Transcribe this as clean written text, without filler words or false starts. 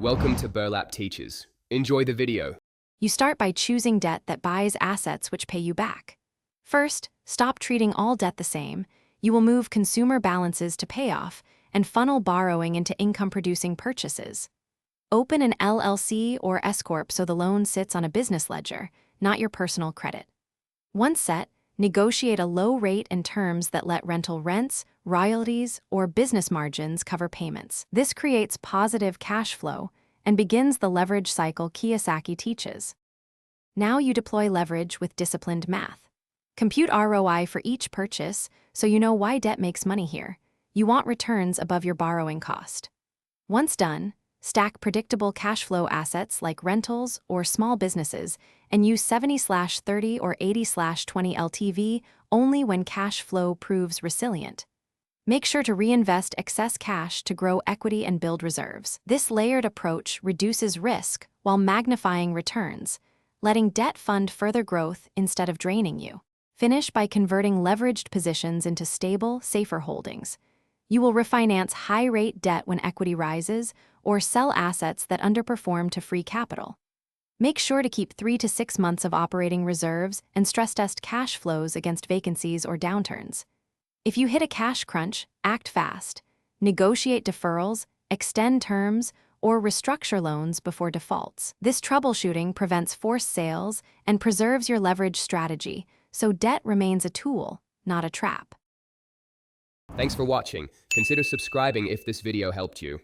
Welcome to Burlap Teachers. Enjoy the video. You start by choosing debt that buys assets which pay you back. First, stop treating all debt the same. You will move consumer balances to payoff and funnel borrowing into income-producing purchases. Open an LLC or S Corp so the loan sits on a business ledger, not your personal credit. Once set, negotiate a low rate and terms that let rental rents, royalties, or business margins cover payments. This creates positive cash flow and begins the leverage cycle Kiyosaki teaches. Now you deploy leverage with disciplined math. Compute ROI for each purchase so you know why debt makes money here. You want returns above your borrowing cost. Once done, stack predictable cash flow assets like rentals or small businesses and use 70/30 or 80/20 LTV only when cash flow proves resilient. Make sure to reinvest excess cash to grow equity and build reserves. This layered approach reduces risk while magnifying returns, letting debt fund further growth instead of draining you. Finish by converting leveraged positions into stable, safer holdings. You will refinance high-rate debt when equity rises or sell assets that underperform to free capital. Make sure to keep 3 to 6 months of operating reserves and stress-test cash flows against vacancies or downturns. If you hit a cash crunch, act fast. Negotiate deferrals, extend terms, or restructure loans before defaults. This troubleshooting prevents forced sales and preserves your leverage strategy, so debt remains a tool, not a trap. Thanks for watching. Consider subscribing if this video helped you.